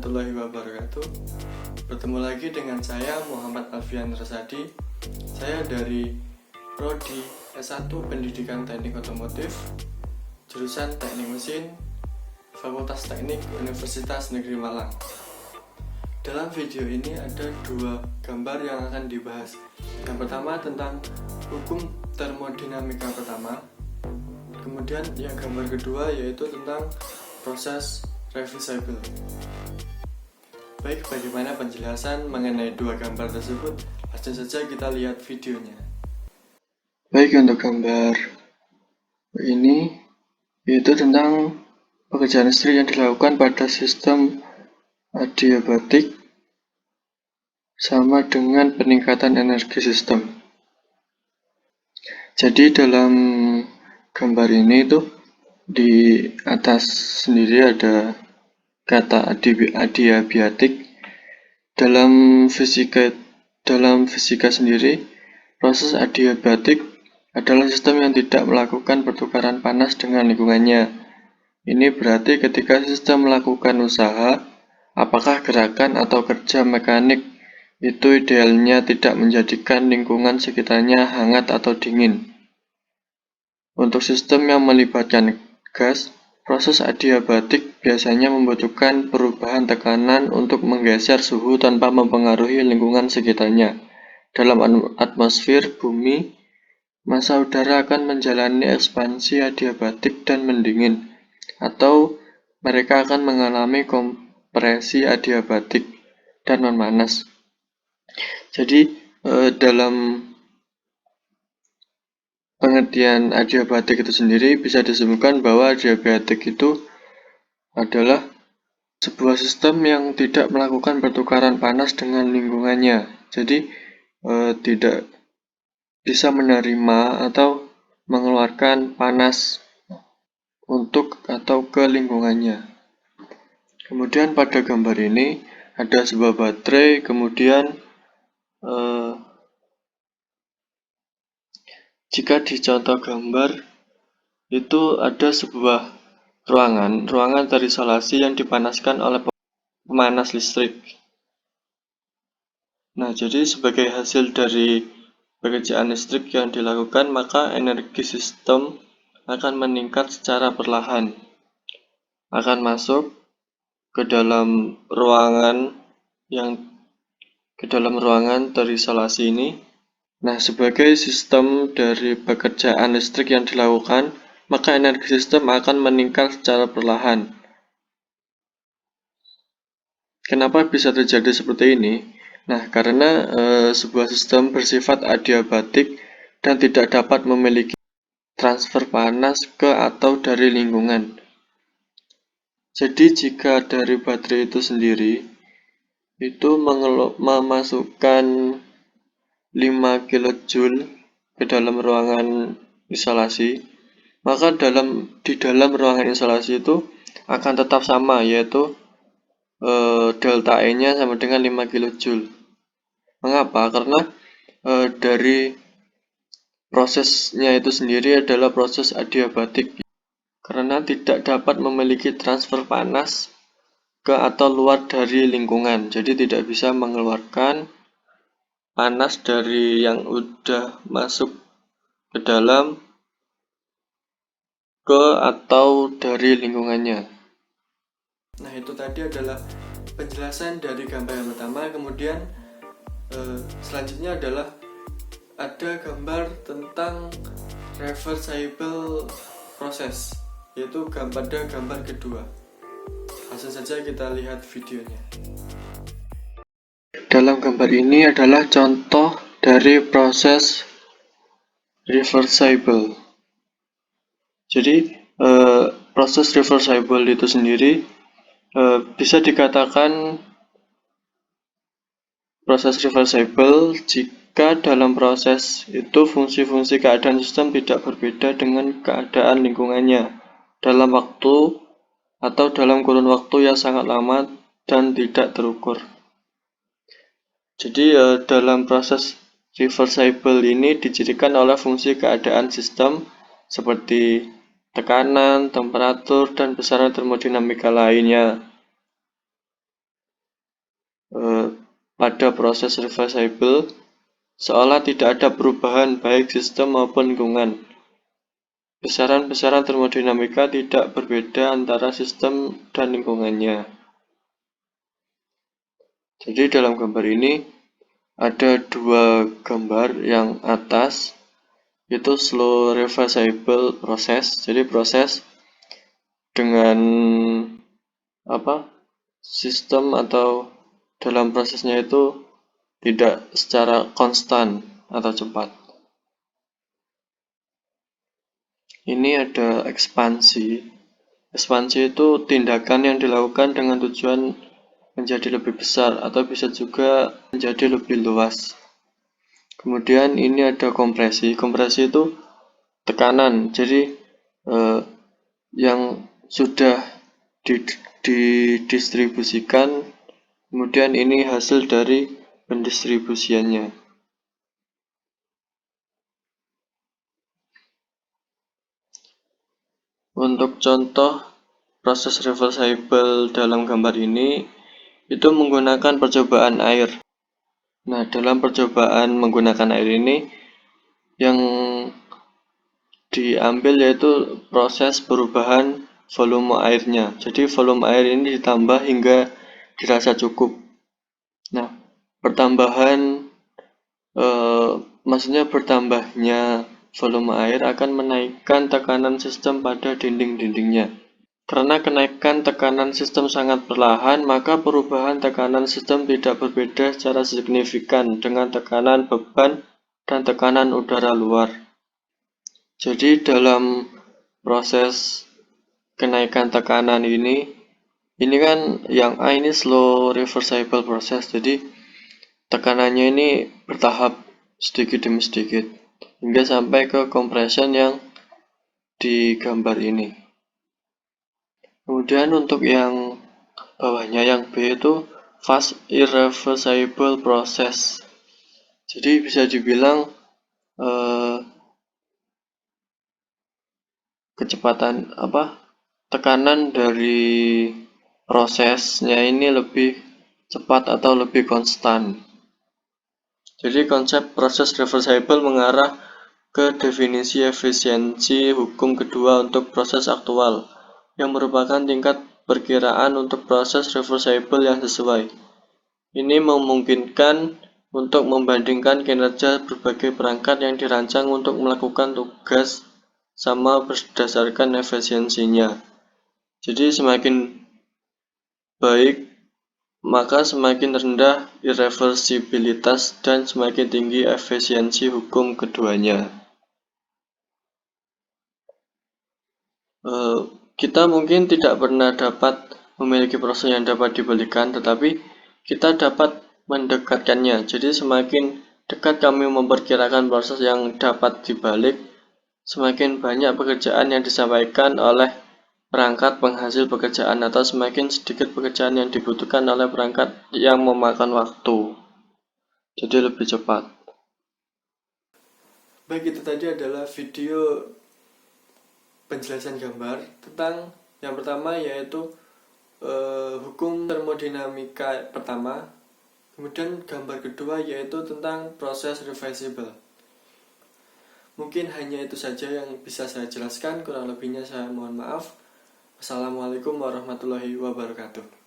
warahmatullahi wabarakatuh. Bertemu lagi dengan saya Muhammad Alfian Rasadi. Saya dari Prodi S1 Pendidikan Teknik Otomotif, jurusan Teknik Mesin, Fakultas Teknik Universitas Negeri Malang. Dalam video ini ada dua gambar yang akan dibahas. Yang pertama tentang hukum termodinamika pertama. Kemudian yang gambar kedua yaitu tentang proses reversible. Baik, bagaimana penjelasan mengenai dua gambar tersebut? Langsung saja kita lihat videonya. Baik, untuk gambar ini yaitu tentang pekerjaan listrik yang dilakukan pada sistem adiabatik sama dengan peningkatan energi sistem. Jadi dalam gambar ini tuh di atas sendiri ada kata adiabatik. Dalam fisika sendiri, proses adiabatik adalah sistem yang tidak melakukan pertukaran panas dengan lingkungannya. Ini berarti ketika sistem melakukan usaha, apakah gerakan atau kerja mekanik, itu idealnya tidak menjadikan lingkungan sekitarnya hangat atau dingin. Untuk sistem yang melibatkan gas, proses adiabatik biasanya membutuhkan perubahan tekanan untuk menggeser suhu tanpa mempengaruhi lingkungan sekitarnya. Dalam atmosfer bumi, massa udara akan menjalani ekspansi adiabatik dan mendingin, atau mereka akan mengalami kompresi adiabatik dan memanas. Jadi dalam pengertian adiabatik itu sendiri bisa disebutkan bahwa adiabatik itu adalah sebuah sistem yang tidak melakukan pertukaran panas dengan lingkungannya. Jadi tidak bisa menerima atau mengeluarkan panas untuk atau ke lingkungannya. Kemudian pada gambar ini ada sebuah baterai, kemudian jika di contoh gambar itu ada sebuah ruangan terisolasi yang dipanaskan oleh pemanas listrik. Nah, jadi sebagai hasil dari pekerjaan listrik yang dilakukan, maka energi sistem akan meningkat secara perlahan, akan masuk ke dalam ruangan terisolasi ini. Nah, sebagai sistem dari pekerjaan listrik yang dilakukan, maka energi sistem akan meningkat secara perlahan. Kenapa bisa terjadi seperti ini? Nah, karena sebuah sistem bersifat adiabatik dan tidak dapat memiliki transfer panas ke atau dari lingkungan. Jadi jika dari baterai itu sendiri itu memasukkan 5 kJ ke dalam ruangan isolasi, maka di dalam ruangan isolasi itu akan tetap sama, yaitu delta E-nya sama dengan 5 kJ. Mengapa? Karena dari prosesnya itu sendiri adalah proses adiabatik, karena tidak dapat memiliki transfer panas ke atau luar dari lingkungan. Jadi tidak bisa mengeluarkan panas dari yang udah masuk ke dalam ke atau dari lingkungannya. Nah, itu tadi adalah penjelasan dari gambar yang pertama. Kemudian selanjutnya adalah ada gambar tentang reversible proses, yaitu pada gambar kedua. Langsung saja kita lihat videonya. Dalam gambar ini adalah contoh dari proses reversible. Jadi proses reversible itu sendiri bisa dikatakan proses reversible jika dalam proses itu fungsi-fungsi keadaan sistem tidak berbeda dengan keadaan lingkungannya dalam waktu atau dalam kurun waktu yang sangat lama dan tidak terukur. Jadi dalam proses reversible ini dicirikan oleh fungsi keadaan sistem seperti tekanan, temperatur, dan besaran termodinamika lainnya. pada proses reversible, seolah tidak ada perubahan baik sistem maupun lingkungan. Besaran-besaran termodinamika tidak berbeda antara sistem dan lingkungannya. Jadi dalam gambar ini ada dua gambar. Yang atas itu slow reversible proses. Jadi proses dengan sistem atau dalam prosesnya itu tidak secara konstan atau cepat. Ini ada ekspansi. Ekspansi itu tindakan yang dilakukan dengan tujuan menjadi lebih besar atau bisa juga menjadi lebih luas. Kemudian ini ada kompresi. Kompresi itu tekanan. Jadi yang sudah didistribusikan, kemudian ini hasil dari pendistribusiannya. Untuk contoh proses reversible dalam gambar ini itu menggunakan percobaan air. Nah, dalam percobaan menggunakan air ini yang diambil yaitu proses perubahan volume airnya. Jadi volume air ini ditambah hingga dirasa cukup. Nah, maksudnya bertambahnya volume air akan menaikkan tekanan sistem pada dinding-dindingnya. Karena kenaikan tekanan sistem sangat perlahan, maka perubahan tekanan sistem tidak berbeda secara signifikan dengan tekanan beban dan tekanan udara luar. Jadi dalam proses kenaikan tekanan ini kan yang A ini slow reversible process, jadi tekanannya ini bertahap sedikit demi sedikit hingga sampai ke compression yang di gambar ini. Kemudian untuk yang bawahnya yang B itu fast irreversible process. Jadi bisa dibilang kecepatan tekanan dari prosesnya ini lebih cepat atau lebih konstan. Jadi konsep proses reversible mengarah ke definisi efisiensi hukum kedua untuk proses aktual, yang merupakan tingkat perkiraan untuk proses reversible yang sesuai. Ini memungkinkan untuk membandingkan kinerja berbagai perangkat yang dirancang untuk melakukan tugas sama berdasarkan efisiensinya. Jadi semakin baik, maka semakin rendah irreversibilitas dan semakin tinggi efisiensi hukum keduanya. Kita mungkin tidak pernah dapat memiliki proses yang dapat dibalikan, tetapi kita dapat mendekatkannya. Jadi semakin dekat kami memperkirakan proses yang dapat dibalik, semakin banyak pekerjaan yang disampaikan oleh perangkat penghasil pekerjaan atau semakin sedikit pekerjaan yang dibutuhkan oleh perangkat yang memakan waktu. Jadi lebih cepat. Baik, itu tadi adalah video penjelasan gambar tentang yang pertama yaitu hukum termodinamika pertama, kemudian gambar kedua yaitu tentang proses reversible. Mungkin hanya itu saja yang bisa saya jelaskan, kurang lebihnya saya mohon maaf. Assalamualaikum warahmatullahi wabarakatuh.